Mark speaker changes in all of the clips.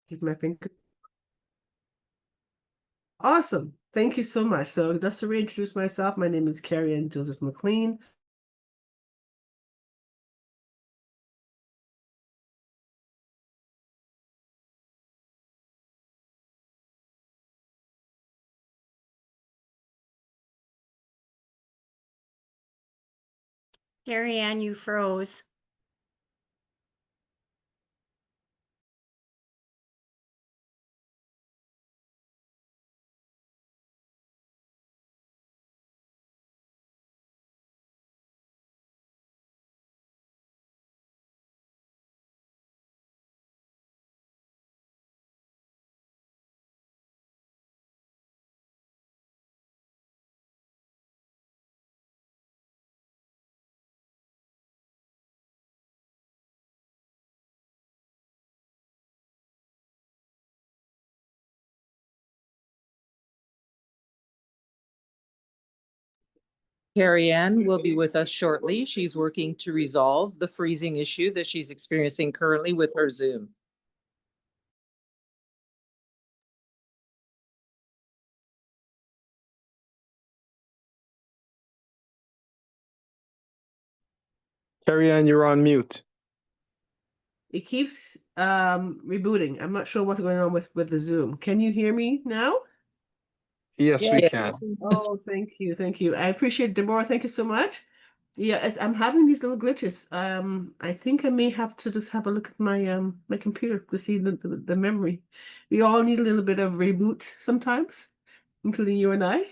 Speaker 1: Keep my finger. Awesome. Thank you so much. So just to reintroduce myself, my name is Kerry-Ann Joseph-McLean.
Speaker 2: Kerry-Ann, you froze.
Speaker 3: Kerry-Ann will be with us shortly. She's working to resolve the freezing issue that she's experiencing currently with her Zoom.
Speaker 4: Kerry-Ann, you're on mute.
Speaker 1: It keeps rebooting. I'm not sure what's going on with the Zoom. Can you hear me now?
Speaker 4: Yes, we can.
Speaker 1: Oh, thank you. Thank you. I appreciate it, Deborah. Thank you so much. Yeah, I'm having these little glitches. I think I may have to just have a look at my computer to see the memory. We all need a little bit of reboot sometimes, including you and I.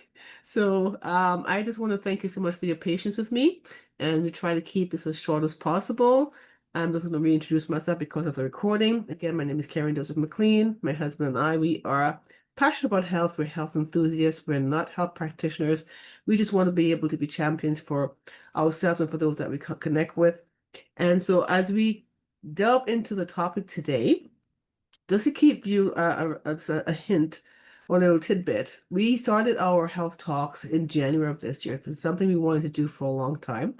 Speaker 1: So I just want to thank you so much for your patience with me, and we try to keep this as short as possible. I'm just going to reintroduce myself because of the recording. Again, my name is Kerry Joseph-McLean. My husband and I, we are passionate about health. We're health enthusiasts. We're not health practitioners. We just want to be able to be champions for ourselves and for those that we connect with. And so as we delve into the topic today, just to keep you as a hint or a little tidbit, we started our health talks in January of this year. It's something we wanted to do for a long time.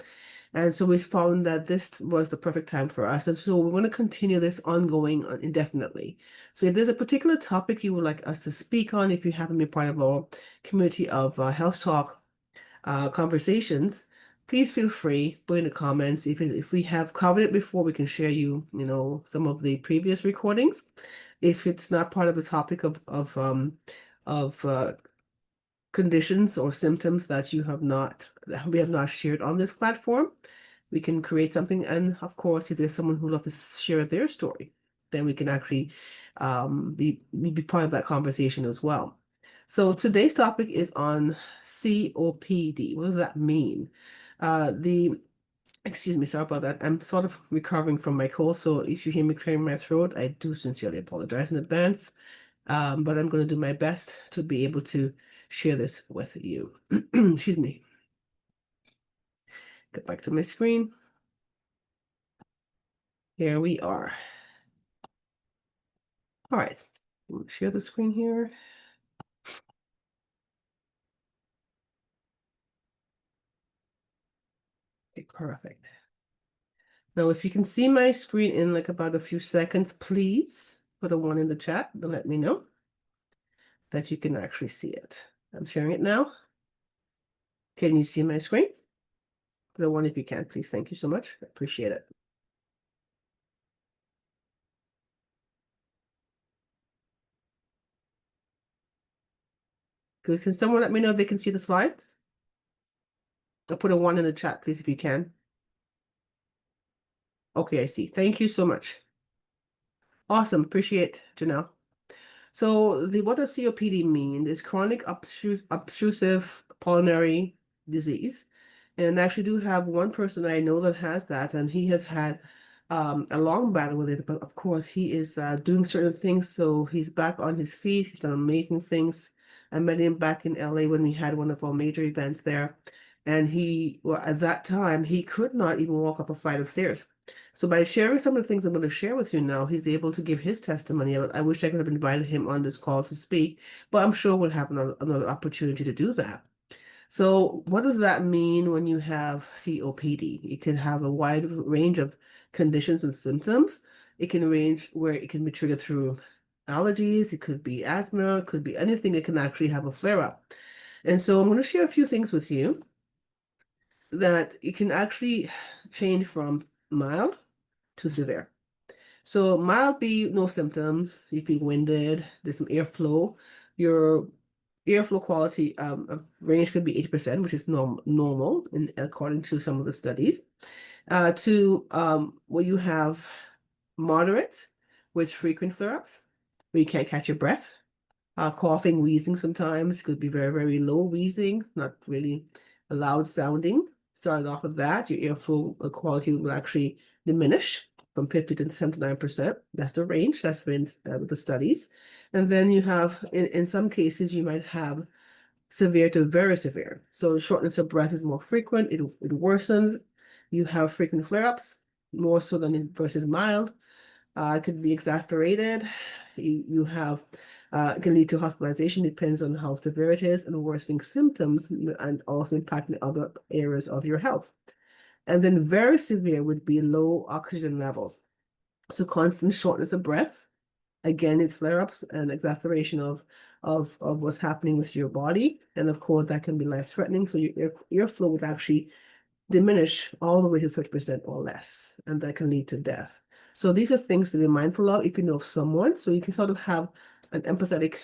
Speaker 1: And so we found that this was the perfect time for us. And so we want to continue this ongoing indefinitely. So if there's a particular topic you would like us to speak on, if you haven't been part of our community of health talk conversations, please feel free, put in the comments. If we have covered it before, we can share some of the previous recordings. If it's not part of the topic of conditions or symptoms that we have not shared on this platform, we can create something. And of course, if there's someone who loves to share their story, then we can actually be part of that conversation as well. So today's topic is on COPD. What does that mean? Excuse me, sorry about that. I'm sort of recovering from my cold, so if you hear me clearing my throat, I do sincerely apologize in advance. But I'm going to do my best to be able to share this with you. Excuse me. Get back to my screen. Here we are. All right. Share the screen here. Okay, perfect. Now, if you can see my screen in like about a few seconds, please put a 1 in the chat to let me know that you can actually see it. I'm sharing it now. Can you see my screen? Put a 1 if you can, please. Thank you so much. I appreciate it. Good. Can someone let me know if they can see the slides? I'll put a 1 in the chat, please, if you can. Okay, I see. Thank you so much. Awesome. Appreciate it, Janelle. So what does COPD mean? It's chronic obstructive pulmonary disease. And I actually do have one person I know that has that, and he has had a long battle with it. But of course, he is doing certain things, so he's back on his feet. He's done amazing things. I met him back in LA when we had one of our major events there. And at that time, he could not even walk up a flight of stairs. So by sharing some of the things I'm going to share with you now, he's able to give his testimony. I wish I could have invited him on this call to speak, but I'm sure we'll have another opportunity to do that. So what does that mean when you have COPD? It can have a wide range of conditions and symptoms. It can range where it can be triggered through allergies, it could be asthma, it could be anything that can actually have a flare-up. And so I'm going to share a few things with you that it can actually change from mild to severe. So mild be no symptoms, you feel winded, there's some airflow, your airflow quality range could be 80%, which is normal according to some of the studies, to where you have moderate with frequent flare-ups, where you can't catch your breath, coughing, wheezing sometimes, could be very, very low wheezing, not really loud sounding. Starting off of that, your airflow quality will actually diminish from 50 to 79%. That's the range, that's been with the studies. And then you have, in some cases, you might have severe to very severe. So shortness of breath is more frequent, it worsens. You have frequent flare-ups, more so than versus mild. It could be exasperated. You have, it can lead to hospitalization, depends on how severe it is, and worsening symptoms, and also impacting other areas of your health. And then very severe would be low oxygen levels. So constant shortness of breath. Again, it's flare-ups and exasperation of what's happening with your body. And of course, that can be life-threatening. So your airflow would actually diminish all the way to 30% or less, and that can lead to death. So these are things to be mindful of if you know of someone, so you can sort of have an empathetic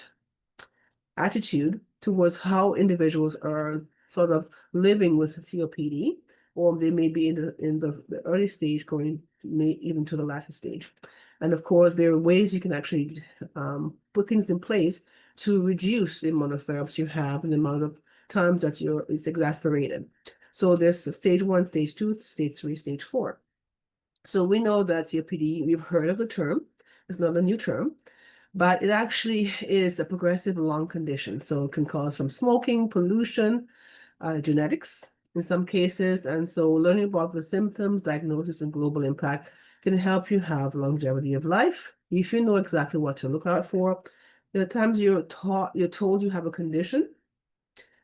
Speaker 1: attitude towards how individuals are sort of living with COPD, or they may be in the early stage going even to the latter stage. And of course, there are ways you can actually put things in place to reduce the amount of flare-ups you have and the amount of times that it's exasperated. So there's stage 1, stage 2, stage 3, stage 4. So we know that COPD, we've heard of the term, it's not a new term, but it actually is a progressive lung condition. So it can cause from smoking, pollution, genetics in some cases. And so learning about the symptoms, diagnosis, and global impact can help you have longevity of life. If you know exactly what to look out for, there are times you're told you have a condition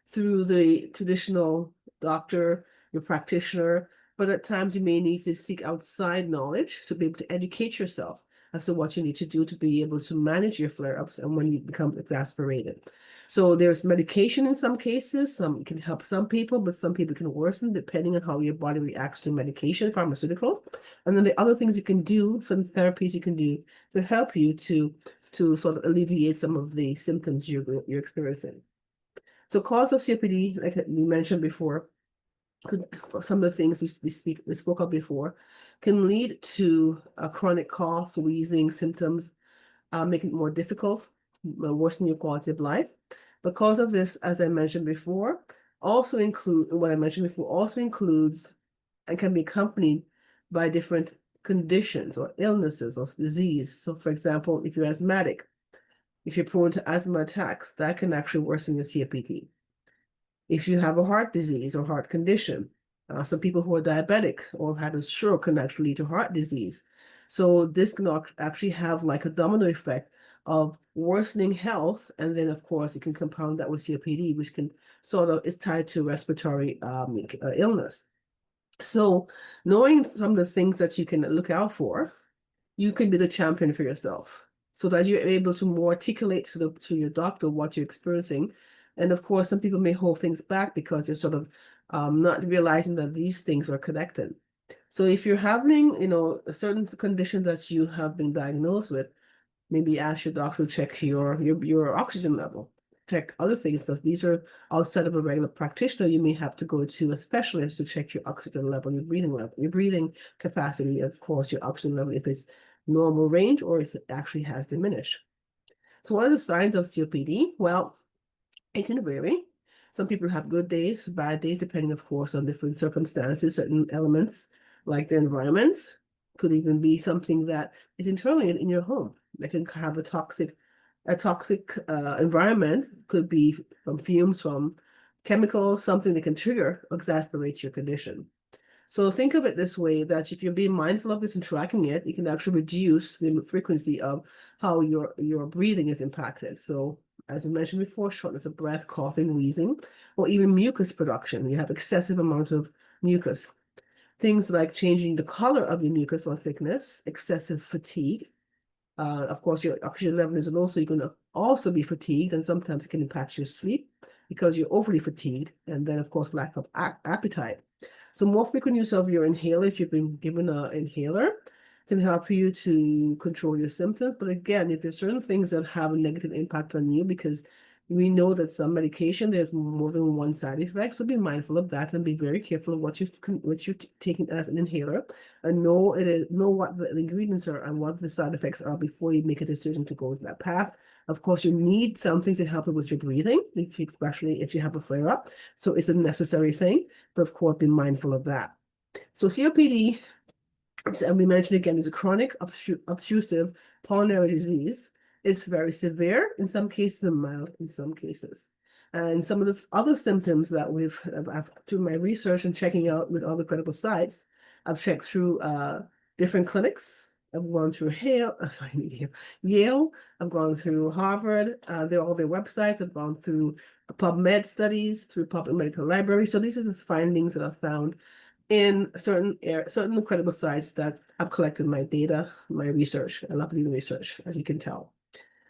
Speaker 1: through the traditional doctor, your practitioner, but at times you may need to seek outside knowledge to be able to educate yourself as to what you need to do to be able to manage your flare-ups and when you become exasperated. So there's medication in some cases, some can help some people, but some people can worsen depending on how your body reacts to medication, pharmaceuticals. And then the other things you can do, some therapies you can do to help you to sort of alleviate some of the symptoms you're experiencing. So cause of COPD, like we mentioned before, some of the things we spoke of before, can lead to chronic coughs, wheezing symptoms, making it more difficult, worsen your quality of life. Because of this, as I mentioned before, also includes and can be accompanied by different conditions or illnesses or disease. So for example, if you're asthmatic, if you're prone to asthma attacks, that can actually worsen your COPD. If you have a heart disease or heart condition, some people who are diabetic or have had a stroke can actually lead to heart disease. So this can actually have like a domino effect of worsening health. And then of course it can compound that with COPD, which can sort of is tied to respiratory illness. So knowing some of the things that you can look out for, you can be the champion for yourself so that you're able to more articulate to your doctor what you're experiencing. And of course, some people may hold things back because they're sort of not realizing that these things are connected. So if you're having, a certain condition that you have been diagnosed with, maybe ask your doctor to check your oxygen level, check other things, because these are outside of a regular practitioner. You may have to go to a specialist to check your oxygen level, your breathing capacity, of course, your oxygen level, if it's normal range or if it actually has diminished. So what are the signs of COPD? Well, it can vary. Some people have good days, bad days, depending, of course, on different circumstances, certain elements like the environment. Could even be something that is internally in your home that can have a toxic environment. Could be from fumes, from chemicals, something that can trigger or exasperate your condition. So think of it this way, that if you're being mindful of this and tracking it, you can actually reduce the frequency of how your breathing is impacted. So as we mentioned before, shortness of breath, coughing, wheezing, or even mucus production. You have excessive amounts of mucus. Things like changing the color of your mucus or thickness, excessive fatigue, Of course, your oxygen level is low, so you're going to also be fatigued, and sometimes it can impact your sleep because you're overly fatigued, and then, of course, lack of appetite. So more frequent use of your inhaler, if you've been given an inhaler, can help you to control your symptoms. But again, if there's certain things that have a negative impact on you, because we know that some medication, there's more than one side effect, so be mindful of that and be very careful of what you're taking as an inhaler, and know what the ingredients are and what the side effects are before you make a decision to go to that path. Of course, you need something to help you with your breathing, especially if you have a flare-up. So it's a necessary thing, but of course, be mindful of that. So COPD, and we mentioned again, is a chronic obstructive pulmonary disease. It's very severe in some cases and mild in some cases. And some of the other symptoms that I've through my research and checking out with other credible sites, I've checked through different clinics. I've gone through Yale, I've gone through Harvard, they're all their websites. I've gone through PubMed studies, through Public Medical Library. So these are the findings that I've found in certain credible sites that I've collected my data, my research. I love doing research, as you can tell.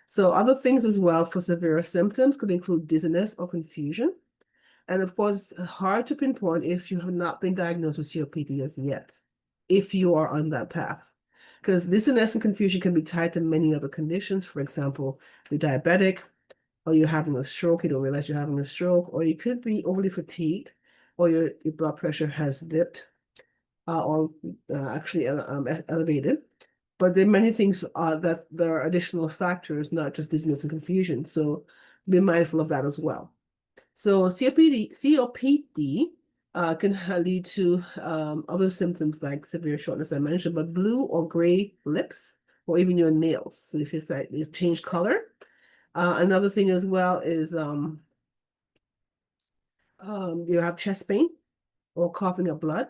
Speaker 1: So other things as well for severe symptoms could include dizziness or confusion. And of course, it's hard to pinpoint if you have not been diagnosed with COPD as yet, if you are on that path. Because dizziness and confusion can be tied to many other conditions. For example, if you're diabetic, or you're having a stroke, you don't realize you're having a stroke, or you could be overly fatigued, or your blood pressure has dipped, or actually elevated. But there are many things that there are additional factors, not just dizziness and confusion. So be mindful of that as well. So COPD can lead to other symptoms like severe shortness, I mentioned, but blue or gray lips, or even your nails. So if it's like they've changed color. Another thing as well is you have chest pain or coughing up blood,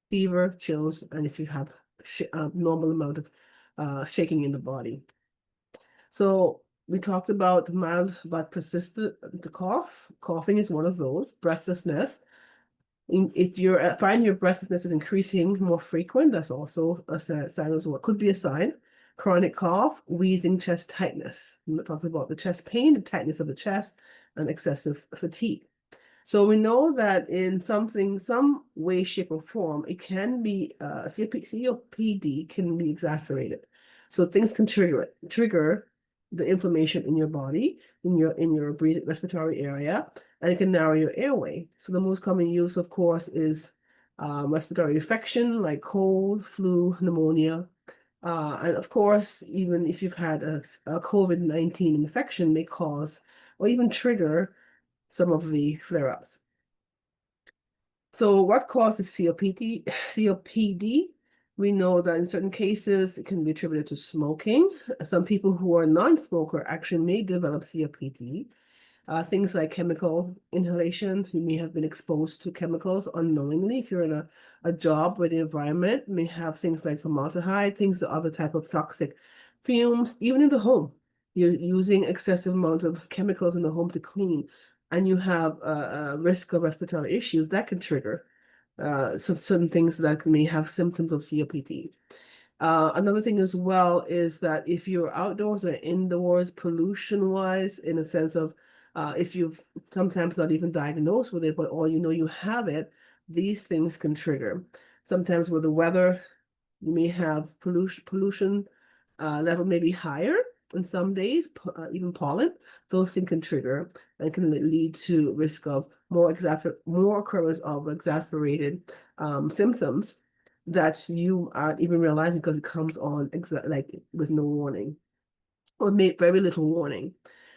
Speaker 1: fever, chills, and if you have a normal amount of shaking in the body. So we talked about mild but persistent coughing is one of those. Breathlessness. If you find your breathlessness is increasing more frequent, that's also a sign as well. Could be a sign. Chronic cough, wheezing, chest tightness. I'm not talking about the chest pain, the tightness of the chest, and excessive fatigue. So we know that in some way, shape, or form, it can be COPD can be exasperated. So things can trigger the inflammation in your body, in your respiratory area, and it can narrow your airway. So the most common use, of course, is respiratory infection like cold, flu, pneumonia. And of course, even if you've had a COVID-19 infection, may cause or even trigger some of the flare-ups. So what causes COPD? We know that in certain cases, it can be attributed to smoking. Some people who are non-smoker actually may develop COPD. Things like chemical inhalation, you may have been exposed to chemicals unknowingly. If you're in a job where the environment may have things like formaldehyde, other type of toxic fumes, even in the home. You're using excessive amounts of chemicals in the home to clean, and you have a risk of respiratory issues that can trigger certain things that may have symptoms of COPD. Another thing as well is that if you're outdoors or indoors, pollution-wise, in a sense of if you've sometimes not even diagnosed with it, but all you know you have it, these things can trigger. Sometimes with the weather, you may have pollution level may be higher in some days, even pollen. Those things can trigger and can lead to risk of more occurrence of exasperated symptoms that you aren't even realizing because it comes on like with no warning or very little warning.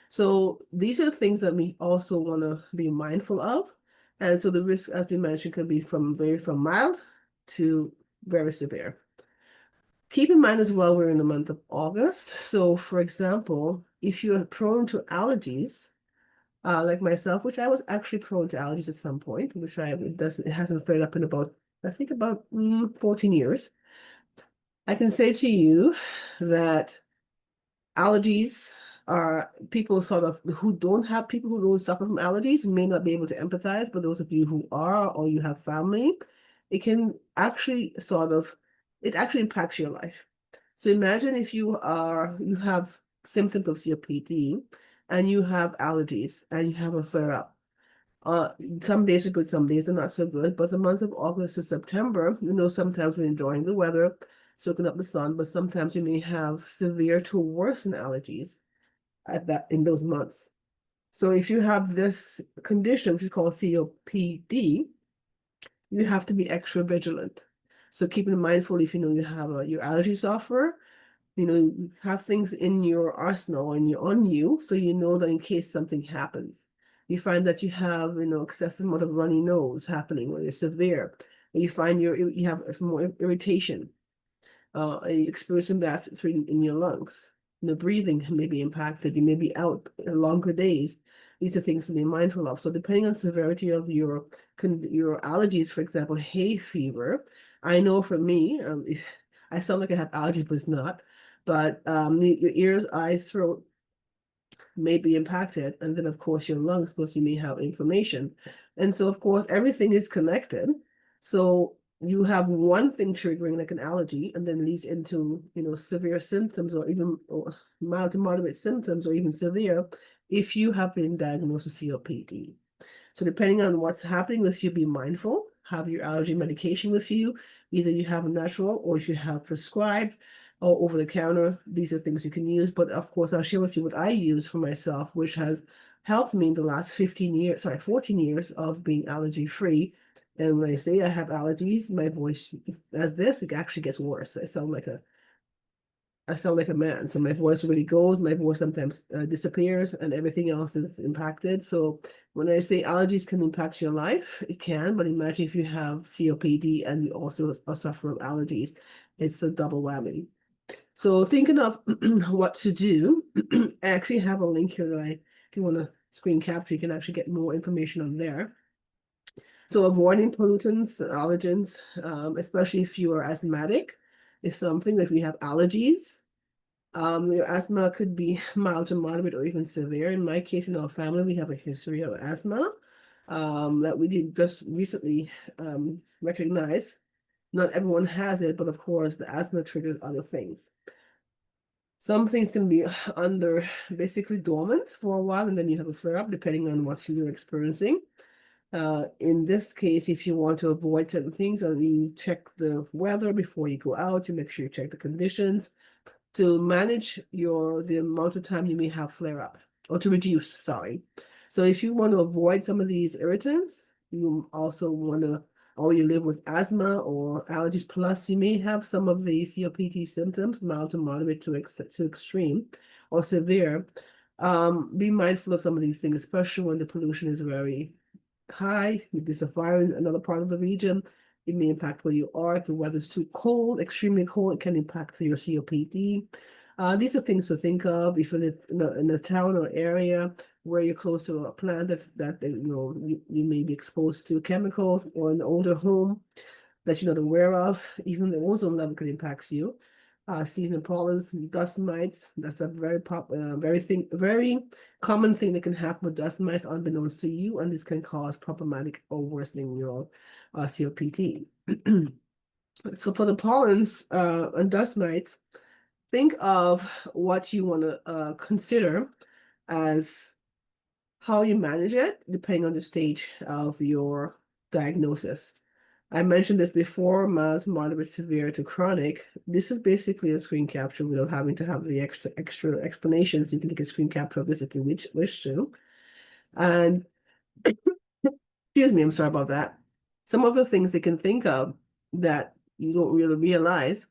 Speaker 1: So these are things that we also want to be mindful of. And so the risk, as we mentioned, can be from mild to very severe. Keep in mind as well, we're in the month of August. So for example, if you're prone to allergies, like myself, which I was actually prone to allergies at some point, which it hasn't flared up in about 14 years. I can say to you that allergies are people who don't suffer from allergies may not be able to empathize, but those of you who are, or you have family, it can actually it actually impacts your life. So imagine if you have symptoms of COPD and you have allergies and you have a flare up. Some days are good, some days are not so good, but the months of August to September, sometimes we're enjoying the weather, soaking up the sun, but sometimes you may have severe to worsen allergies in those months. So if you have this condition, which is called COPD, you have to be extra vigilant. So keeping mindful if you have your allergy software, have things in your arsenal and on you, so you know that in case something happens. You find that you have, excessive amount of runny nose happening, or it's severe. You find you have more irritation, experiencing that in your lungs. Breathing may be impacted. You may be out longer days. These are things to be mindful of. So depending on severity of your allergies, for example, hay fever, I know for me, I sound like I have allergies, but it's not. But your ears, eyes, throat may be impacted. And then, of course, your lungs, because you may have inflammation. And so, of course, everything is connected. So you have one thing triggering like an allergy and then leads into, severe symptoms or even mild to moderate symptoms or even severe if you have been diagnosed with COPD. So depending on what's happening with you, be mindful, have your allergy medication with you. Either you have natural or if you have prescribed or over the counter, these are things you can use. But of course, I'll share with you what I use for myself, which has helped me in the last 14 years of being allergy free. And when I say I have allergies, my voice, it actually gets worse. I sound like a man. So my voice really goes, my voice sometimes disappears and everything else is impacted. So when I say allergies can impact your life, it can, but imagine if you have COPD and you also suffer from allergies, it's a double whammy. So thinking of what to do, I actually have a link here that if you want to screen capture, you can actually get more information on there. So avoiding pollutants, allergens, especially if you are asthmatic, is something. If you have allergies, your asthma could be mild to moderate or even severe. In my case, in our family, we have a history of asthma that we did just recently recognize. Not everyone has it, but of course, the asthma triggers other things. Some things can be basically dormant for a while, and then you have a flare up depending on what you're experiencing. In this case, if you want to avoid certain things, or you check the weather before you go out, you make sure you check the conditions to manage the amount of time you may have flare-ups, or to reduce, sorry. So if you want to avoid some of these irritants, you also want to, or you live with asthma or allergies, plus you may have some of the COPD symptoms, mild to moderate to extreme or severe. Be mindful of some of these things, especially when the pollution is very high. If there's a fire in another part of the region, it may impact where you are. If the weather's too cold, extremely cold, it can impact your COPD. These are things to think of if you live in a town or area where you're close to a plant that you may be exposed to chemicals, or an older home that you're not aware of. Even the ozone level can impact you. Seasonal pollens, dust mites, that's a very common thing that can happen with dust mites unbeknownst to you, and this can cause problematic or worsening your COPD. So for the pollens and dust mites, think of what you want to consider as how you manage it, depending on the stage of your diagnosis. I mentioned this before, mild, moderate, severe to chronic. This is basically a screen capture without having to have the extra explanations. You can take a screen capture of this if you wish to. And excuse me, I'm sorry about that. Some of the things they can think of that you don't really realize,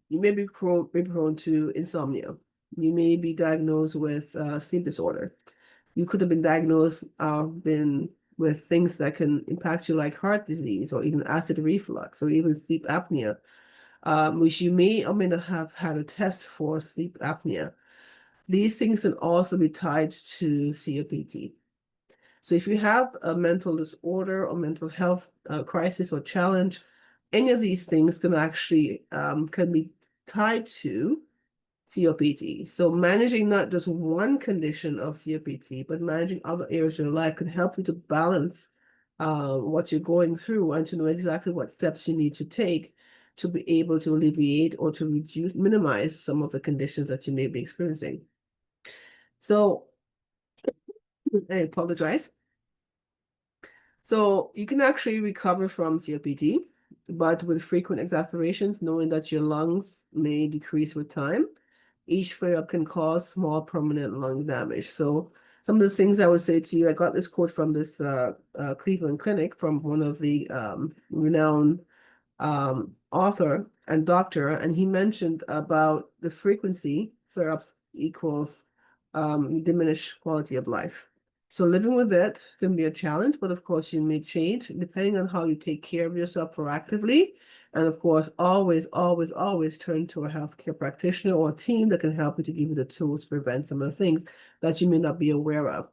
Speaker 1: you may be prone to insomnia. You may be diagnosed with sleep disorder. You could have been diagnosed, been with things that can impact you, like heart disease or even acid reflux or even sleep apnea, which you may or may not have had a test for sleep apnea. These things can also be tied to COPD. So if you have a mental disorder or mental health crisis or challenge, any of these things can actually can be tied to COPD. So managing not just one condition of COPD, but managing other areas of your life can help you to balance what you're going through and to know exactly what steps you need to take to be able to alleviate or to minimize some of the conditions that you may be experiencing. So I apologize. So you can actually recover from COPD, but with frequent exacerbations, knowing that your lungs may decrease with time, each flare-up can cause small permanent lung damage. So some of the things I would say to you, I got this quote from this Cleveland clinic from one of the renowned author and doctor, and he mentioned about the frequency flare-ups equals diminished quality of life. So living with it can be a challenge, but of course you may change depending on how you take care of yourself proactively. And of course, always, always, always turn to a healthcare practitioner or a team that can help you to give you the tools to prevent some of the things that you may not be aware of.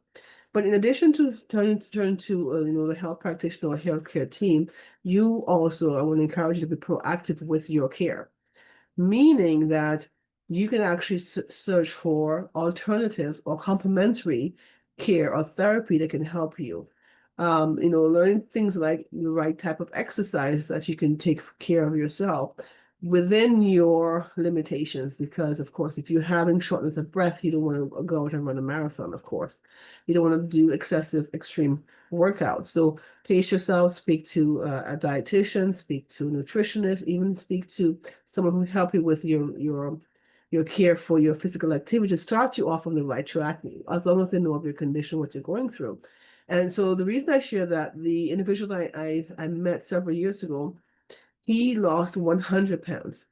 Speaker 1: But in addition to turn to the health practitioner or healthcare team, you also, I want to encourage you to be proactive with your care, meaning that you can actually search for alternatives or complementary care or therapy that can help you. Learning things like the right type of exercise that you can take care of yourself within your limitations, because of course, if you're having shortness of breath, you don't want to go out and run a marathon, of course. You don't want to do excessive extreme workouts. So pace yourself, speak to a dietitian, speak to a nutritionist, even speak to someone who can help you with your care for your physical activity to start you off on the right track, as long as they know of your condition, what you're going through. And so the reason I share that, the individual I met several years ago, he lost 100 pounds.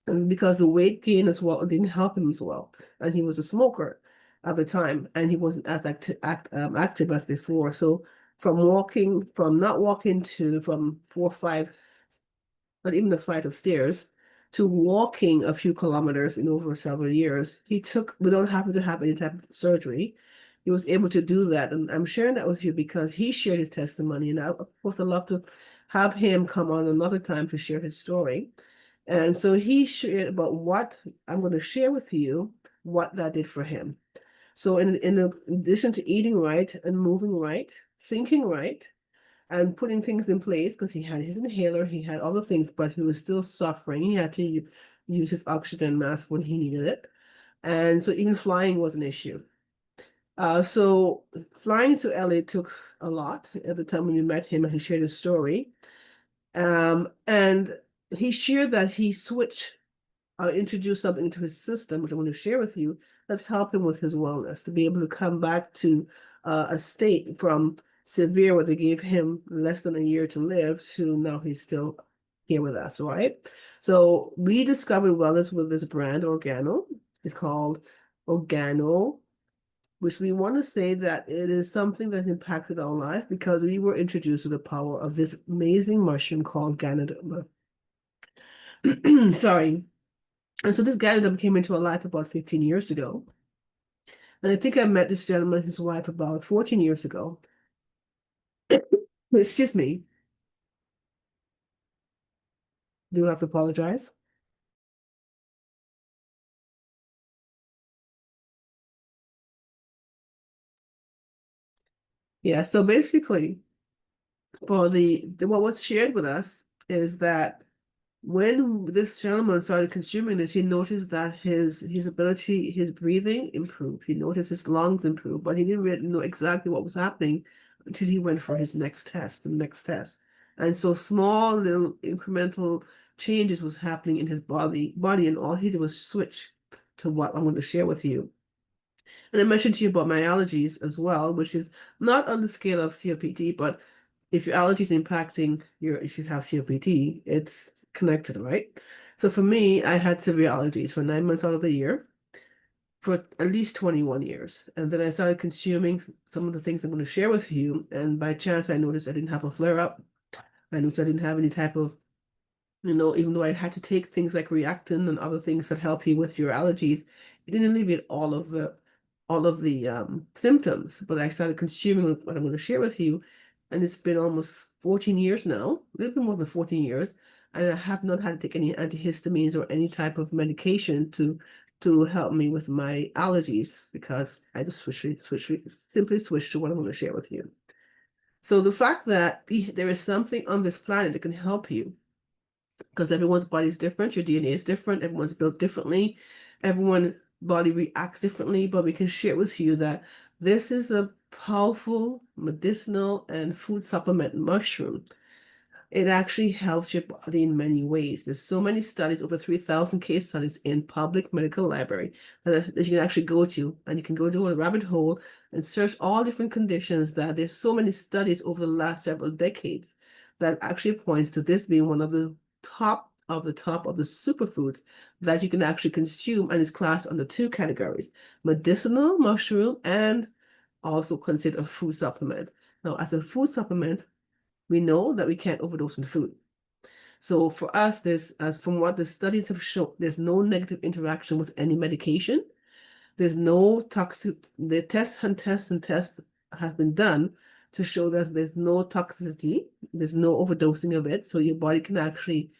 Speaker 1: And because the weight gain as well didn't help him as well. And he was a smoker at the time, and he wasn't as active as before. So from not walking from 4 or 5, not even a flight of stairs, to walking a few kilometers in over several years, he took, without having to have any type of surgery, he was able to do that. And I'm sharing that with you because he shared his testimony. And of course, I'd love to have him come on another time to share his story. And so he shared about what I'm going to share with you, what that did for him. So in addition to eating right and moving right, thinking right, and putting things in place, because he had his inhaler, he had other things, but he was still suffering. He had to use his oxygen mask when he needed it. And so even flying was an issue. So flying to LA took a lot at the time when we met him and he shared his story. And he shared that he switched, introduced something into his system, which I want to share with you, that helped him with his wellness, to be able to come back to a state from severe, where they gave him less than a year to live, to now he's still here with us, right? So we discovered wellness with this brand, Organo. It's called Organo, which we want to say that it is something that's impacted our life because we were introduced to the power of this amazing mushroom called Ganoderma. Sorry. And so this Ganoderma came into our life about 15 years ago. And I think I met this gentleman and his wife about 14 years ago. Excuse me. Do I have to apologize? Yeah, so basically, for what was shared with us is that when this gentleman started consuming this, he noticed that his ability, his breathing improved. He noticed his lungs improved, but he didn't really know exactly what was happening until he went for his next test, the next test. And so small little incremental changes was happening in his body, and all he did was switch to what I'm going to share with you. And I mentioned to you about my allergies as well, which is not on the scale of COPD, but if your allergies impacting if you have COPD, it's connected, right? So for me, I had severe allergies for 9 months out of the year for at least 21 years. And then I started consuming some of the things I'm going to share with you. And by chance, I noticed I didn't have a flare-up. I noticed I didn't have any type of, even though I had to take things like Reactin and other things that help you with your allergies, it didn't alleviate all of the symptoms. But I started consuming what I'm going to share with you, and it's been almost 14 years now, a little bit more than 14 years, and I have not had to take any antihistamines or any type of medication to help me with my allergies, because I just simply switched to what I'm going to share with you. So the fact that there is something on this planet that can help you because everyone's body is different. Your DNA is different. Everyone's built differently. Everyone's body reacts differently, but we can share with you that this is a powerful medicinal and food supplement mushroom. It actually helps your body in many ways. There's so many studies, over 3,000 case studies in public medical library that you can actually go to, and you can go to a rabbit hole and search all different conditions that there's so many studies over the last several decades that actually points to this being one of the top of the superfoods that you can actually consume, and is classed under two categories: medicinal mushroom and also considered a food supplement. Now, as a food supplement, we know that we can't overdose on food. So for us, as from what the studies have shown, there's no negative interaction with any medication. There's no toxic, the test has been done to show that there's no toxicity, there's no overdosing of it. So your body can actually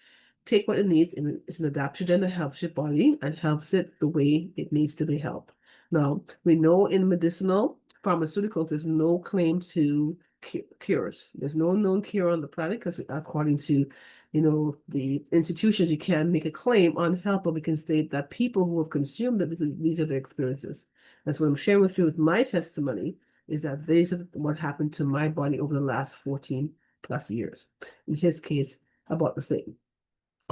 Speaker 1: take what it needs, and it's an adaptogen that helps your body and helps it the way it needs to be helped. Now, we know in medicinal pharmaceuticals, there's no claim to cures. There's no known cure on the planet, because according to, the institutions, you can make a claim on health, but we can state that people who have consumed it, these are their experiences. That's what I'm sharing with you with my testimony, is that these are what happened to my body over the last 14 plus years. In his case, about the same.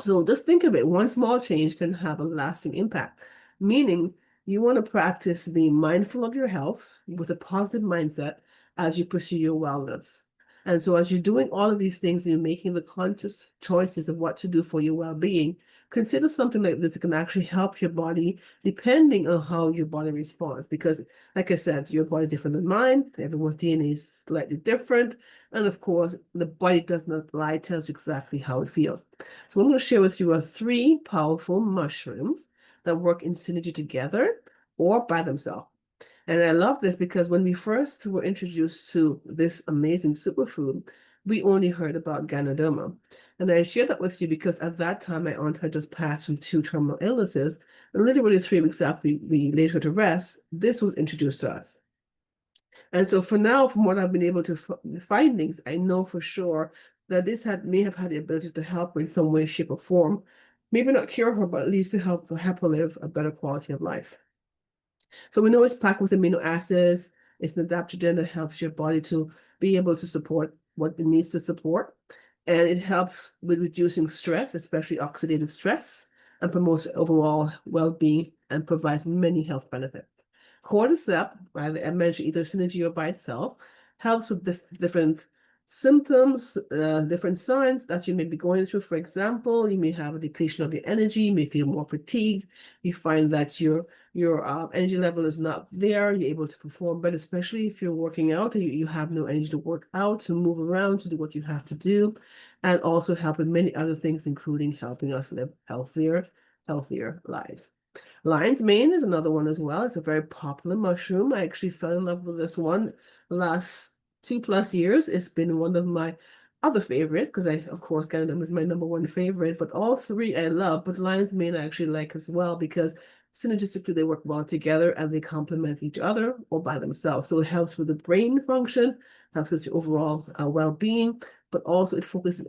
Speaker 1: So just think of it, one small change can have a lasting impact, meaning you want to practice being mindful of your health with a positive mindset as you pursue your wellness. And so as you're doing all of these things, and you're making the conscious choices of what to do for your well-being, consider something like this that can actually help your body depending on how your body responds. Because like I said, your body is different than mine. Everyone's DNA is slightly different. And of course, the body does not lie, it tells you exactly how it feels. So I'm going to share with you 3 powerful mushrooms that work in synergy together or by themselves. And I love this because when we first were introduced to this amazing superfood, we only heard about Ganoderma. And I share that with you because at that time, my aunt had just passed from 2 terminal illnesses. And literally 3 weeks after we laid her to rest, this was introduced to us. And so for now, from what I've been able to the findings, I know for sure that this may have had the ability to help her in some way, shape, or form. Maybe not cure her, but at least to help her live a better quality of life. So we know it's packed with amino acids. It's an adaptogen that helps your body to be able to support what it needs to support. And it helps with reducing stress, especially oxidative stress, and promotes overall well-being and provides many health benefits. Cordyceps, I mentioned either synergy or by itself, helps with different symptoms, different signs that you may be going through. For example, you may have a depletion of your energy, you may feel more fatigued, you find that your energy level is not there, you're able to perform better, especially if you're working out and you have no energy to work out, to move around, to do what you have to do, and also help in many other things, including helping us live healthier lives. Lion's mane is another one as well. It's a very popular mushroom. I actually fell in love with this one the last 2+ years. It's been one of my other favorites because of course, Ganoderma is my #1 favorite, but all 3 I love, but lion's mane I actually like as well because synergistically they work well together and they complement each other or by themselves. So it helps with the brain function, helps with your overall well-being, but also it focuses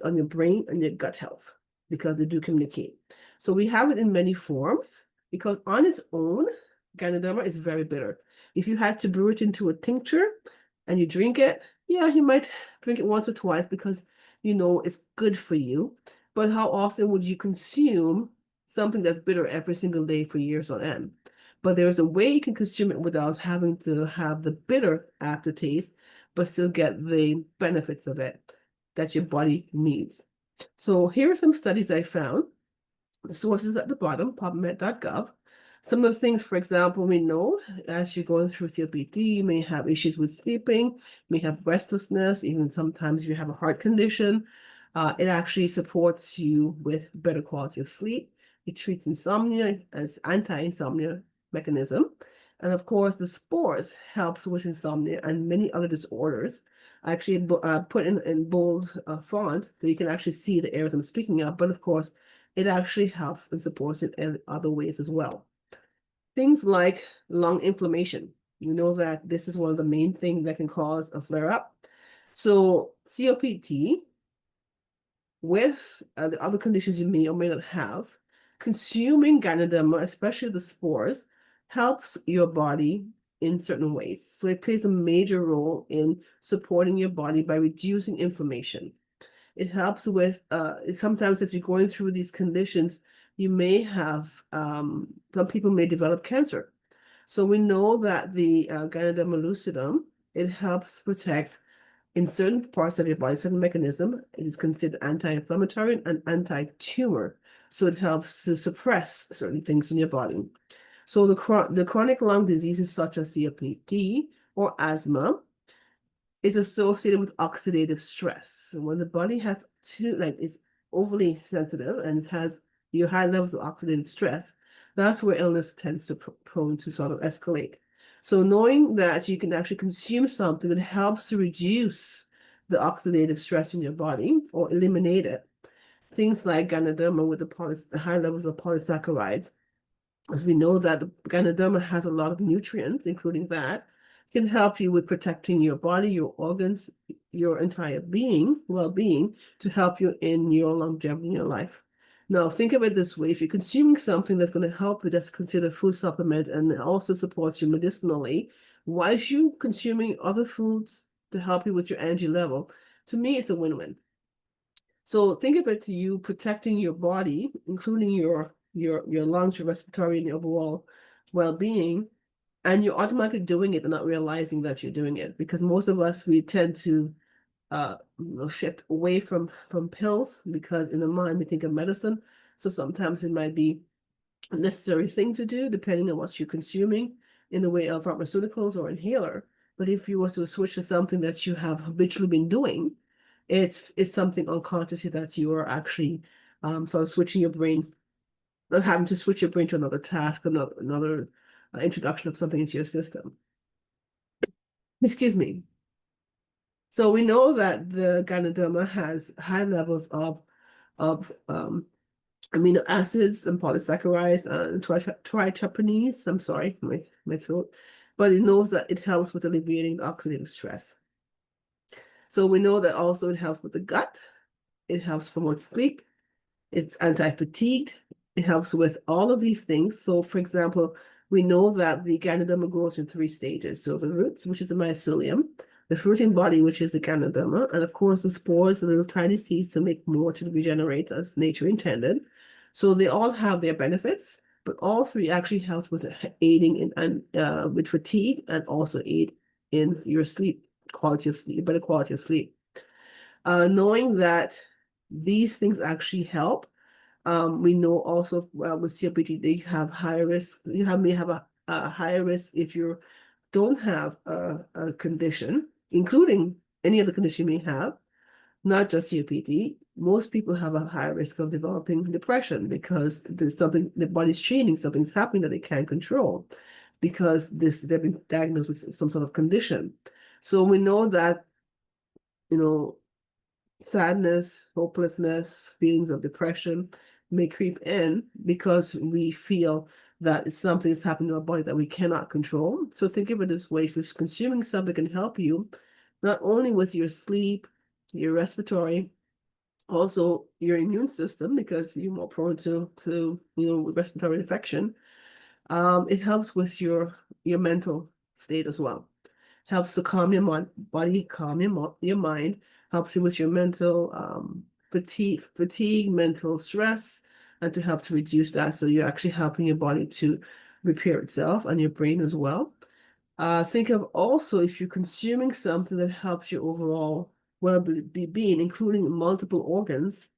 Speaker 1: on your brain and your gut health because they do communicate. So we have it in many forms because on its own, Ganoderma is very bitter. If you had to brew it into a tincture and you drink it, yeah, you might drink it once or twice because you know it's good for you. But how often would you consume something that's bitter every single day for years on end? But there's a way you can consume it without having to have the bitter aftertaste, but still get the benefits of it that your body needs. So here are some studies I found. The sources at the bottom, pubmed.gov. Some of the things, for example, we know as you're going through COPD, you may have issues with sleeping, you may have restlessness, even sometimes you have a heart condition. It actually supports you with better quality of sleep. It treats insomnia as anti-insomnia mechanism. And of course, the spores helps with insomnia and many other disorders. I actually put in bold font so you can actually see the areas I'm speaking of. But of course, it actually helps and supports in other ways as well. Things like lung inflammation. You know that this is one of the main things that can cause a flare-up. So COPD with the other conditions you may or may not have, consuming Ganoderma, especially the spores, helps your body in certain ways. So it plays a major role in supporting your body by reducing inflammation. It helps with sometimes as you're going through these conditions, you may have some people may develop cancer. So we know that the Ganoderma lucidum, it helps protect in certain parts of your body, certain mechanism. It is considered anti-inflammatory and anti-tumor. So it helps to suppress certain things in your body. So the chronic lung diseases such as COPD or asthma is associated with oxidative stress. So when the body has it's overly sensitive and it has your high levels of oxidative stress, that's where illness tends to prone to sort of escalate. So knowing that you can actually consume something that helps to reduce the oxidative stress in your body or eliminate it, things like Ganoderma with the high levels of polysaccharides, as we know that the Ganoderma has a lot of nutrients, including that, can help you with protecting your body, your organs, your entire well-being, to help you in your longevity in your life. Now, think of it this way. If you're consuming something that's going to help you, that's considered a food supplement and also supports you medicinally, why is you consuming other foods to help you with your energy level? To me, it's a win-win. So think of it to you protecting your body, including your lungs, your respiratory, and your overall well-being, and you're automatically doing it and not realizing that you're doing it. Because most of us, we tend to shift away from pills because in the mind we think of medicine. So sometimes it might be a necessary thing to do depending on what you're consuming in the way of pharmaceuticals or inhaler. But if you were to switch to something that you have habitually been doing, it's something unconsciously that you are actually sort of switching your brain, not having to switch your brain to another task, another introduction of something into your system. Excuse me. So we know that the Ganoderma has high levels of amino acids and polysaccharides and triterpenes. I'm sorry, my throat. But it knows that it helps with alleviating the oxidative stress. So we know that also it helps with the gut. It helps promote sleep. It's anti-fatigued. It helps with all of these things. So for example, we know that the Ganoderma grows in 3 stages. So the roots, which is the mycelium, the fruiting body, which is the Ganoderma, and of course the spores, the little tiny seeds to make more to regenerate as nature intended. So they all have their benefits, but all 3 actually help with aiding in with fatigue and also aid in your sleep, quality of sleep, better quality of sleep. Knowing that these things actually help, we know also with COPD, they have higher risk. You may have a higher risk if you don't have a condition, including any other condition you may have, not just COPD. Most people have a higher risk of developing depression because there's something, the body's changing, something's happening that they can't control because they've been diagnosed with some sort of condition. So we know that, sadness, hopelessness, feelings of depression may creep in because we feel that something is happening to our body that we cannot control. So think of it this way: if you're consuming something that can help you, not only with your sleep, your respiratory, also your immune system, because you're more prone to respiratory infection. It helps with your mental state as well. Helps to calm your body, calm your mind, helps you with your mental fatigue, mental stress, and to help to reduce that. So you're actually helping your body to repair itself and your brain as well. Think of also if you're consuming something that helps your overall well-being, including multiple organs,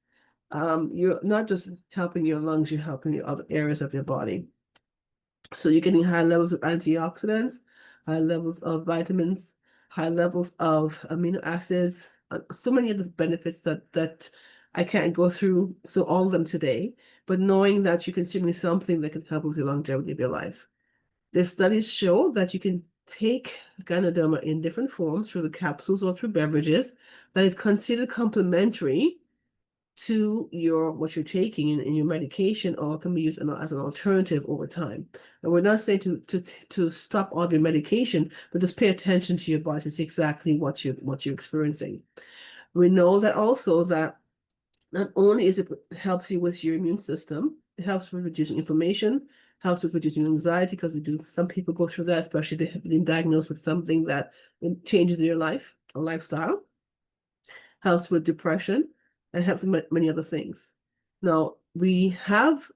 Speaker 1: you're not just helping your lungs, you're helping the other areas of your body. So you're getting high levels of antioxidants, high levels of vitamins, high levels of amino acids, so many of the benefits that I can't go through, so all of them today, but knowing that you're consuming something that can help with the longevity of your life. The studies show that you can take Ganoderma in different forms through the capsules or through beverages that is considered complementary to what you're taking in your medication, or can be used as an alternative over time. And we're not saying to stop all your medication, but just pay attention to your body to see exactly what you're experiencing. We know that also that not only is it helps you with your immune system, it helps with reducing inflammation, helps with reducing anxiety, because some people go through that, especially they have been diagnosed with something that changes their life, a lifestyle, helps with depression, and helps with many other things. Now, we have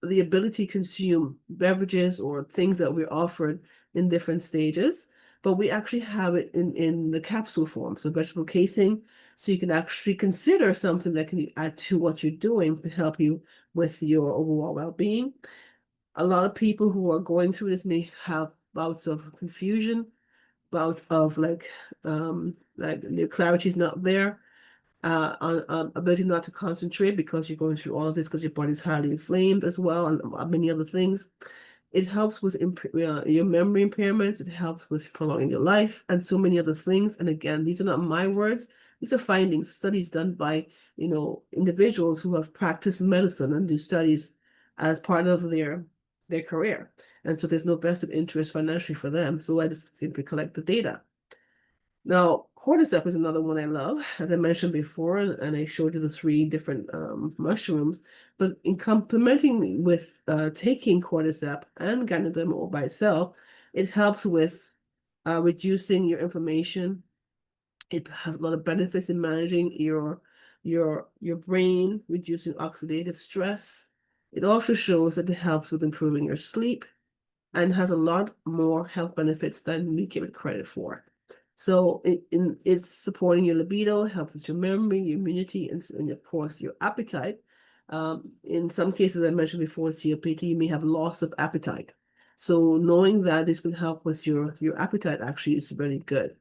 Speaker 1: the ability to consume beverages or things that we're offered in different stages, but we actually have it in the capsule form, so vegetable casing, so you can actually consider something that can add to what you're doing to help you with your overall well-being. A lot of people who are going through this may have bouts of confusion, bouts of like their clarity is not there, on ability not to concentrate because you're going through all of this because your body's highly inflamed as well, and many other things. It helps with your memory impairments. It helps with prolonging your life and so many other things. And again, these are not my words. These are findings, studies done by, individuals who have practiced medicine and do studies as part of their career. And so there's no vested interest financially for them. So I just simply collect the data. Now, cordyceps is another one I love, as I mentioned before, and I showed you the 3 different mushrooms. But in complementing with taking cordyceps and Ganoderma by itself, it helps with reducing your inflammation. It has a lot of benefits in managing your brain, reducing oxidative stress. It also shows that it helps with improving your sleep and has a lot more health benefits than we give it credit for. So it's supporting your libido, helps with your memory, your immunity, and of course your appetite. In some cases, I mentioned before, COPD, you may have loss of appetite. So knowing that this can help with your appetite actually is very good.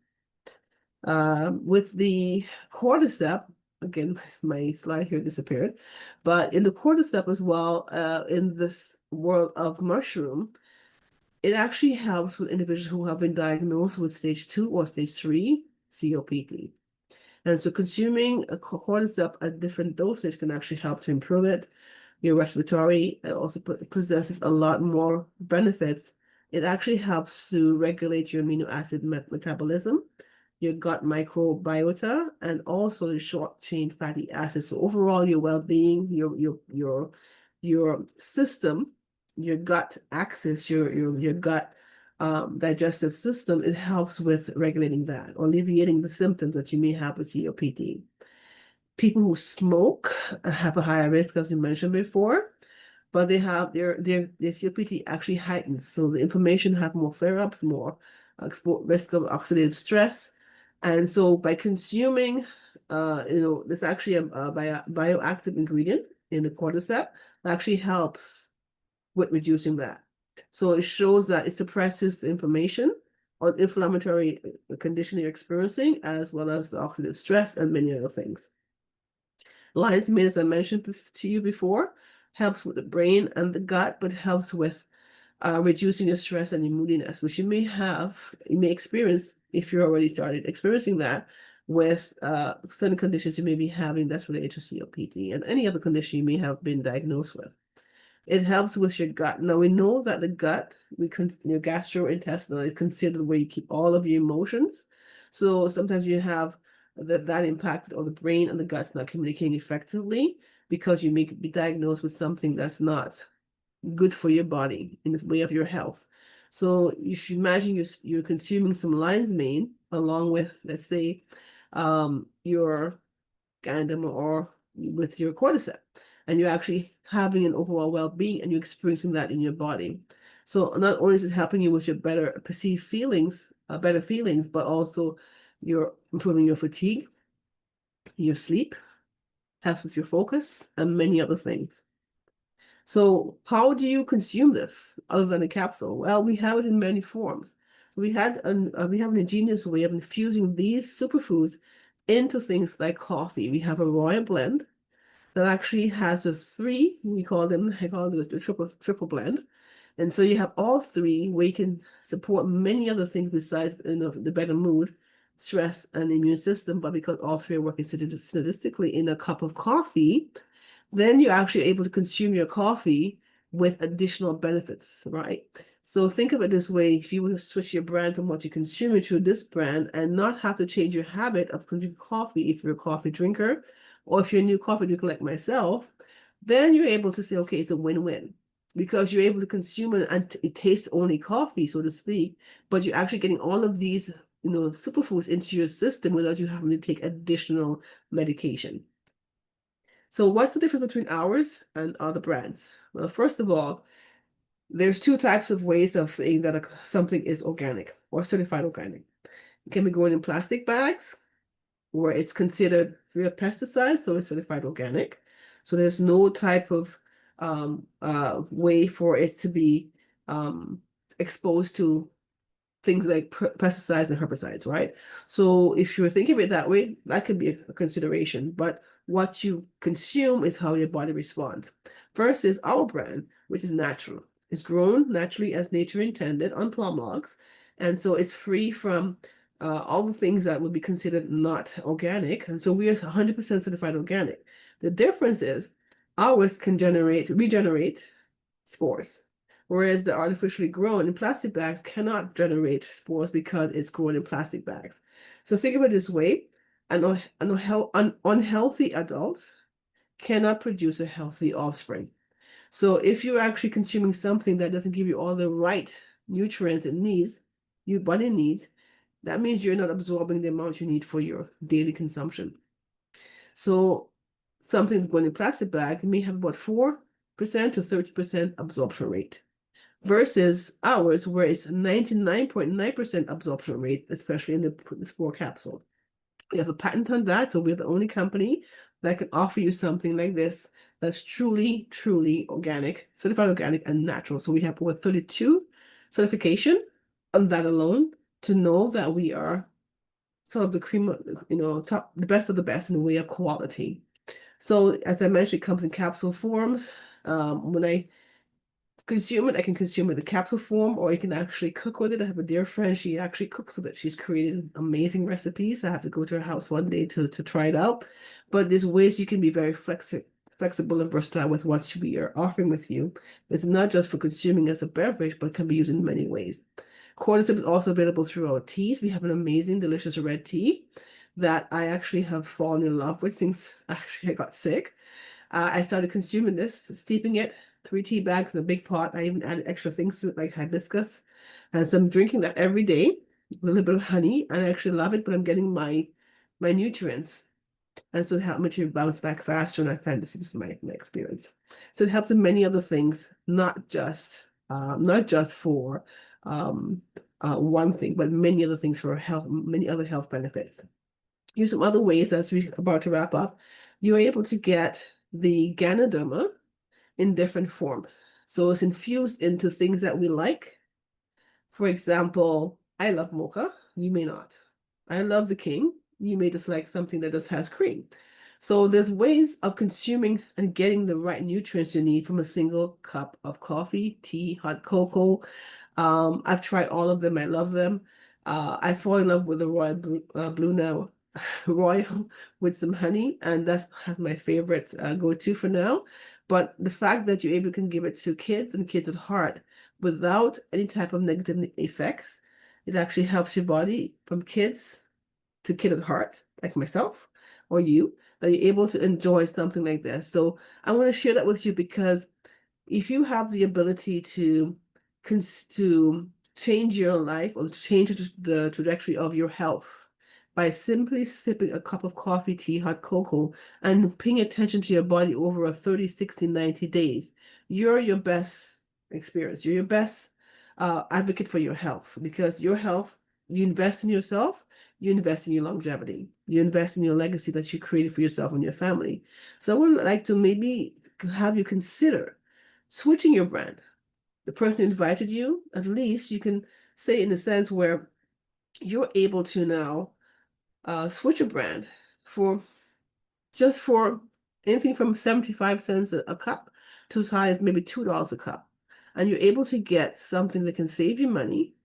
Speaker 1: With the cordyceps, again, my slide here disappeared, but in the cordyceps as well, in this world of mushroom, it actually helps with individuals who have been diagnosed with stage 2 or stage 3 COPD. And so consuming a cordyceps at different dosage can actually help to improve it. Your respiratory, it also possesses a lot more benefits. It actually helps to regulate your amino acid metabolism, your gut microbiota, and also the short-chain fatty acids. So overall, your well-being, your system, your gut axis, your gut digestive system, it helps with regulating that, or alleviating the symptoms that you may have with COPD. People who smoke have a higher risk, as we mentioned before, but they have their COPD actually heightens. So the inflammation have more flare-ups, more risk of oxidative stress. And so by consuming, there's actually a bioactive ingredient in the cordyceps that actually helps with reducing that. So it shows that it suppresses the inflammation or inflammatory condition you're experiencing, as well as the oxidative stress and many other things. Lion's mane, as I mentioned to you before, helps with the brain and the gut, but helps with reducing your stress and your moodiness, which you may experience if you're already started experiencing that with certain conditions you may be having that's related to COPD and any other condition you may have been diagnosed with. It helps with your gut. Now we know that the gut, your gastrointestinal, is considered where you keep all of your emotions. So sometimes you have that impacted, or the brain and the gut's not communicating effectively because you may be diagnosed with something that's not good for your body in the way of your health. So you should imagine you're consuming some lion's mane along with, let's say, your Ganoderma or with your cordyceps, and you're actually having an overall well-being and you're experiencing that in your body. So not only is it helping you with your better perceived feelings, better feelings, but also you're improving your fatigue, your sleep, helps with your focus, and many other things. So how do you consume this other than a capsule? Well, we have it in many forms. So we have an ingenious way of infusing these superfoods into things like coffee. We have a royal blend that actually has the 3, I call it the triple blend. And so you have all 3 where you can support many other things besides the better mood, stress, and immune system. But because all 3 are working synergistically in a cup of coffee, then you're actually able to consume your coffee with additional benefits, right? So think of it this way: if you were to switch your brand from what you consume to this brand and not have to change your habit of consuming coffee if you're a coffee drinker, or if you're a new coffee drinker like myself, then you're able to say, okay, it's a win-win because you're able to consume and taste only coffee, so to speak, but you're actually getting all of these, superfoods into your system without you having to take additional medication. So what's the difference between ours and other brands? Well, first of all, there's two types of ways of saying that something is organic or certified organic. It can be grown in plastic bags, where it's considered free of pesticides, so it's certified organic. So there's no type of way for it to be exposed to things like pesticides and herbicides, right? So if you're thinking of it that way, that could be a consideration. But what you consume is how your body responds. First is our brand, which is natural. It's grown naturally as nature intended on plum logs. And so it's free from all the things that would be considered not organic. And so we are 100% certified organic. The difference is ours can regenerate spores, whereas the artificially grown in plastic bags cannot generate spores because it's grown in plastic bags. So think of it this way, unhealthy adults cannot produce a healthy offspring. So if you're actually consuming something that doesn't give you all the right nutrients it needs, your body needs, that means you're not absorbing the amount you need for your daily consumption. So something that's going in a plastic bag may have about 4% to 30% absorption rate versus ours, where it's 99.9% absorption rate, especially in the spore capsule. We have a patent on that, so we're the only company that can offer you something like this that's truly, truly organic, certified organic and natural. So we have over 32 certification on that alone to know that we are sort of the cream, the best of the best in the way of quality. So as I mentioned, it comes in capsule forms. When I consume it, I can consume it in the capsule form, or you can actually cook with it. I have a dear friend, she actually cooks with it. She's created amazing recipes. I have to go to her house one day to try it out. But there's ways you can be very flexible and versatile with what we are offering with you. It's not just for consuming as a beverage, but can be used in many ways. Cordyceps is also available through our teas. We have an amazing, delicious red tea that I actually have fallen in love with since actually I got sick. I started consuming this, steeping it, 3 tea bags in a big pot. I even added extra things to it like hibiscus. And so I'm drinking that every day, with a little bit of honey. I actually love it, but I'm getting my nutrients. And so it helped me to bounce back faster, and I find this is my experience. So it helps in many other things, not just for one thing, but many other things for health, many other health benefits. Here's some other ways as we're about to wrap up. You're able to get the Ganoderma in different forms. So it's infused into things that we like. For example, I love mocha. You may not. I love the king. You may just like something that just has cream. So there's ways of consuming and getting the right nutrients you need from a single cup of coffee, tea, hot cocoa. I've tried all of them. I love them. I fall in love with the royal blue now, royal with some honey, and that has my favorite go-to for now. But the fact that you're able to give it to kids and kids at heart without any type of negative effects, it actually helps your body from kids to kid at heart, like myself or you, that you're able to enjoy something like this. So I want to share that with you because if you have the ability to change your life or change the trajectory of your health by simply sipping a cup of coffee, tea, hot cocoa, and paying attention to your body over a 30, 60, 90 days, you're your best experience. You're your best advocate for your health, because your health, you invest in yourself, you invest in your longevity, you invest in your legacy that you created for yourself and your family. So I would like to maybe have you consider switching your brand. The person who invited you, at least you can say in a sense where you're able to now switch a brand for anything from 75 cents a cup to as high as maybe $2 a cup. And you're able to get something that can save you money,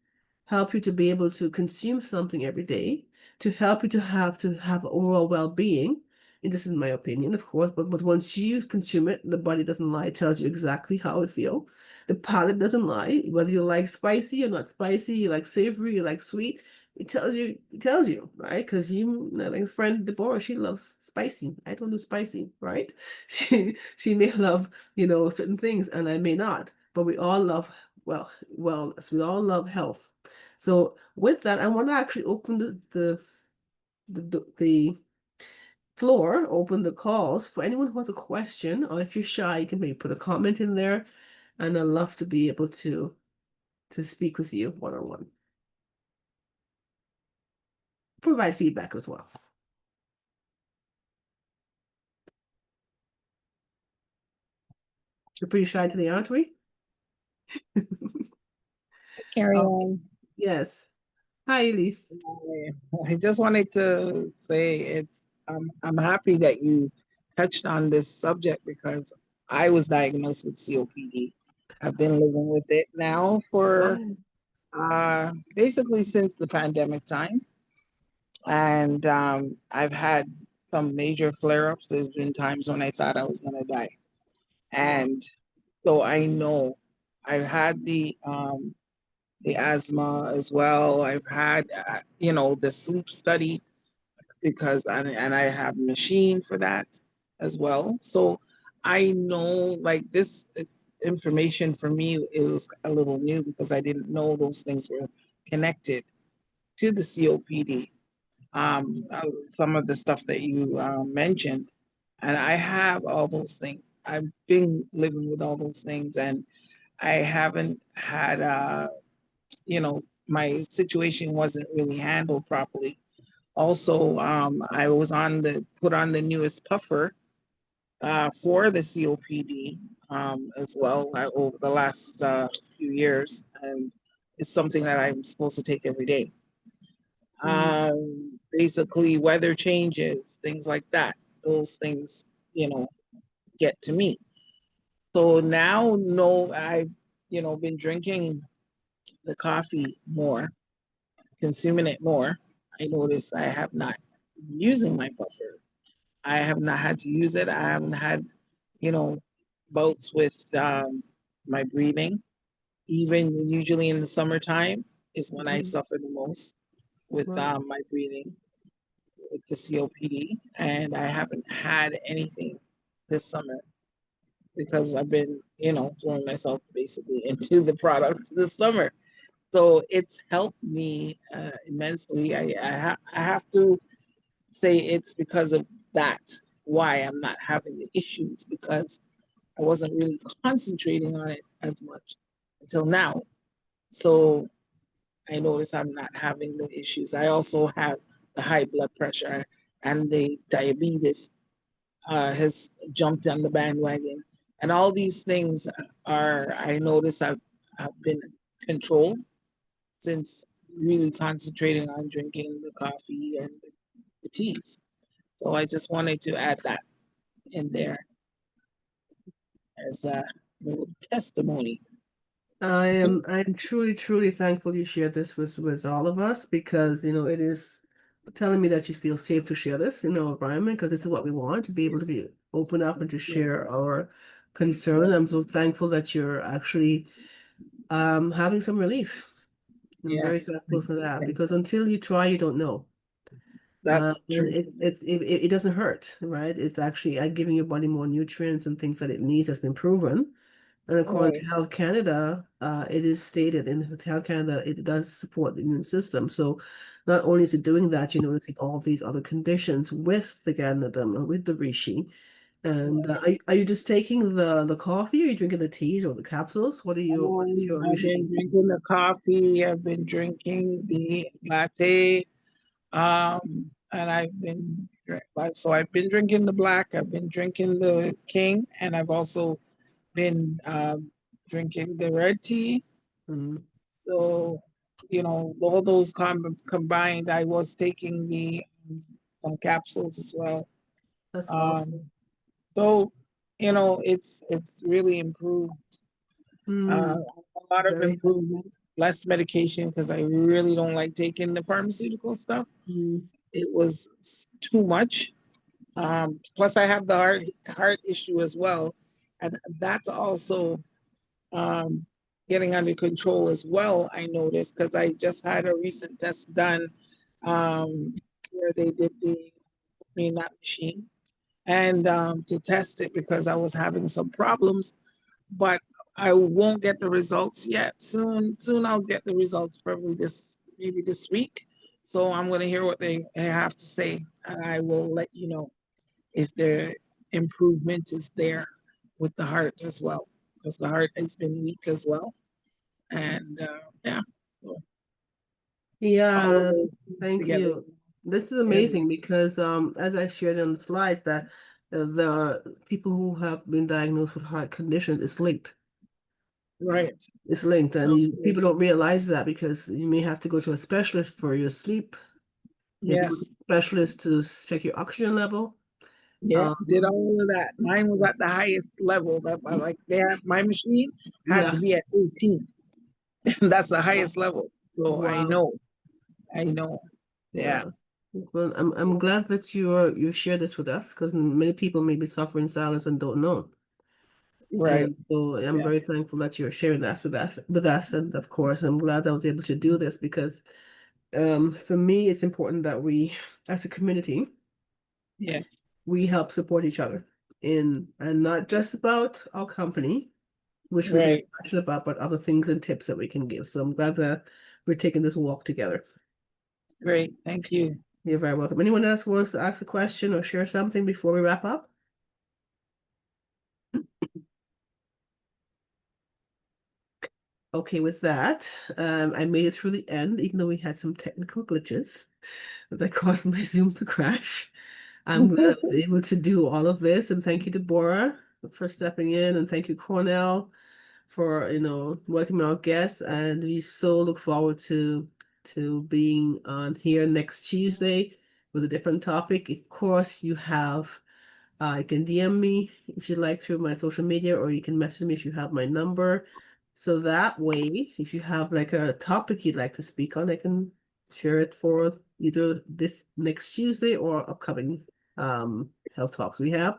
Speaker 1: help you to be able to consume something every day, to help you to have overall well-being. And this is my opinion, of course, but once you consume it, the body doesn't lie. It tells you exactly how it feels. The palate doesn't lie. Whether you like spicy or not spicy, you like savory, you like sweet, it tells you, right? Because you, like friend Deborah, she loves spicy. I don't do spicy, right? She may love, certain things, and I may not. But we all love wellness. We all love health. So with that, I want to actually open the floor, open the calls for anyone who has a question, or if you're shy, you can maybe put a comment in there, and I'd love to be able to speak with you one-on-one. Provide feedback as well. You're pretty shy today, aren't we?
Speaker 2: Kerry-Ann.
Speaker 1: Yes. Hi, Elise.
Speaker 2: I just wanted to say I'm happy that you touched on this subject because I was diagnosed with COPD. I've been living with it now for basically since the pandemic time, and I've had some major flare-ups. There's been times when I thought I was gonna die, and so I know I've had the asthma as well. I've had, the sleep study because, and I have a machine for that as well. So I know like this information for me, it was a little new because I didn't know those things were connected to the COPD. Some of the stuff that you mentioned, and I have all those things. I've been living with all those things, and I haven't had my situation wasn't really handled properly. Also, I was put on the newest puffer for the COPD as well over the last few years, and it's something that I'm supposed to take every day. Basically, weather changes, things like that. Those things, get to me. So now, no, I've been drinking the coffee more, consuming it more. I notice I have not using my buffer. I have not had to use it. I haven't had, you know, bouts with my breathing. Even usually in the summertime is when I suffer the most with
Speaker 1: Right.
Speaker 2: my breathing with the COPD, and I haven't had anything this summer because I've been, throwing myself basically into the products this summer. So it's helped me immensely. I have to say it's because of that why I'm not having the issues because I wasn't really concentrating on it as much until now. So I notice I'm not having the issues. I also have the high blood pressure and the diabetes has jumped on the bandwagon. And all these things I notice I've been controlled since really concentrating on drinking the coffee and the teas. So I just wanted to add that in there as a little testimony.
Speaker 1: I'm truly, truly thankful you shared this with all of us because, it is telling me that you feel safe to share this in our environment because this is what we want, to be able to be open up and to share our concern. I'm so thankful that you're actually having some relief. I'm very
Speaker 2: Yes,
Speaker 1: thankful for that because until you try, you don't know.
Speaker 2: that's
Speaker 1: And
Speaker 2: true.
Speaker 1: it doesn't hurt, right? It's actually giving your body more nutrients and things that it needs has been proven. And according to
Speaker 2: Right.
Speaker 1: Health Canada, it is stated in Health Canada it does support the immune system. So not only is it doing that, you're noticing all these other conditions with the Ganadum, with the reishi. And are you just taking the coffee? Or are you drinking the teas or the capsules? What is your
Speaker 2: I've been
Speaker 1: regime?
Speaker 2: drinking the coffee. I've been drinking the latte. And so I've been drinking the black. I've been drinking the king, and I've also been drinking the red tea.
Speaker 1: Mm,
Speaker 2: So, all those combined, I was taking the some capsules as well.
Speaker 1: that's
Speaker 2: Um,
Speaker 1: awesome.
Speaker 2: so, it's really improved.
Speaker 1: Mm,
Speaker 2: A lot of
Speaker 1: very.
Speaker 2: improvement, less medication because I really don't like taking the pharmaceutical stuff.
Speaker 1: Mm,
Speaker 2: It was too much. Plus, I have the heart issue as well, and that's also um, getting under control as well. I noticed because I just had a recent test done where they did that machine and to test it because I was having some problems, but I won't get the results yet. Soon I'll get the results, probably maybe this week. So I'm going to hear what they have to say, and I will let you know if the improvement is there with the heart as well, because the heart has been weak as well. And yeah, so all
Speaker 1: Yeah,
Speaker 2: of those things
Speaker 1: thank
Speaker 2: together.
Speaker 1: you. This is
Speaker 2: Yeah,
Speaker 1: amazing because as I shared on the slides that the people who have been diagnosed with heart conditions is linked.
Speaker 2: right.
Speaker 1: It's linked, and
Speaker 2: Okay.
Speaker 1: people don't realize that because you may have to go to a specialist for your sleep. You have to go to
Speaker 2: Yes.
Speaker 1: a specialist to check your oxygen level.
Speaker 2: Yeah, did
Speaker 1: Um,
Speaker 2: all of that. Mine was at the highest level. That like my machine had to
Speaker 1: yeah.
Speaker 2: be at 18. That's the highest level. So
Speaker 1: Wow.
Speaker 2: I know. Yeah,
Speaker 1: Yeah. Well, I'm glad that you shared this with us because many people may be suffering in silence and don't know.
Speaker 2: right.
Speaker 1: And so I'm very
Speaker 2: Yes,
Speaker 1: thankful that you're sharing that with us. And of course, I'm glad I was able to do this because for me, it's important that we, as a community,
Speaker 2: yes,
Speaker 1: we help support each other in and not just about our company, which we're very
Speaker 2: right.
Speaker 1: passionate about, but other things and tips that we can give. So I'm glad that we're taking this walk together.
Speaker 2: Great. Thank you.
Speaker 1: You're very welcome. Anyone else wants to ask a question or share something before we wrap up? Okay, with that, I made it through the end, even though we had some technical glitches that caused my Zoom to crash. I'm glad I was able to do all of this, and thank you, Deborah, for stepping in, and thank you, Cornell, for welcoming our guests. And we so look forward to being on here next Tuesday with a different topic. Of course, you can DM me if you'd like through my social media, or you can message me if you have my number. So that way, if you have like a topic you'd like to speak on, I can share it for either this next Tuesday or upcoming health talks we have.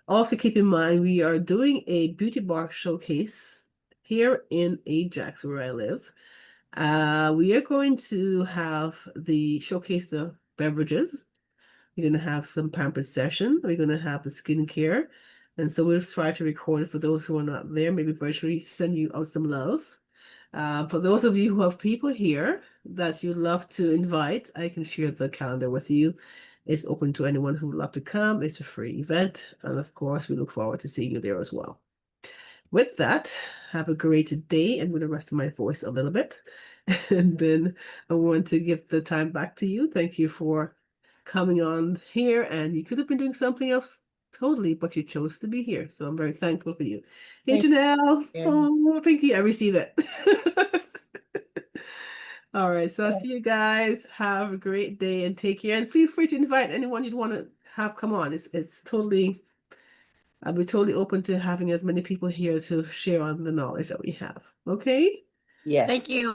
Speaker 1: Also, keep in mind we are doing a beauty bar showcase here in Ajax, where I live. We are going to have the showcase the beverages. We're going to have some pampered session. We're going to have the skincare. And so we'll try to record it for those who are not there, maybe virtually send you out some love. For those of you who have people here that you'd love to invite, I can share the calendar with you. It's open to anyone who would love to come. It's a free event. And of course, we look forward to seeing you there as well. With that, have a great day, and with the rest of my voice a little bit. And then I want to give the time back to you. Thank you for coming on here, and you could have been doing something else totally, but you chose to be here. So I'm very thankful for you. Hey,
Speaker 2: Thank
Speaker 1: Janelle.
Speaker 2: you.
Speaker 1: Oh, thank you. I receive it. All right. So I'll see you guys. Have a great day and take care. And feel free to invite anyone you'd want to have come on. It's totally, I'll be totally open to having as many people here to share on the knowledge that we have. Okay?
Speaker 3: Yes.
Speaker 5: Thank you.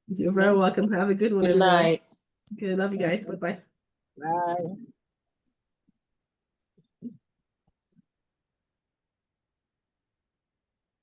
Speaker 1: You're very welcome. Have a good one,
Speaker 3: Good
Speaker 1: everyone.
Speaker 3: night.
Speaker 1: Okay, love you guys. Bye-bye.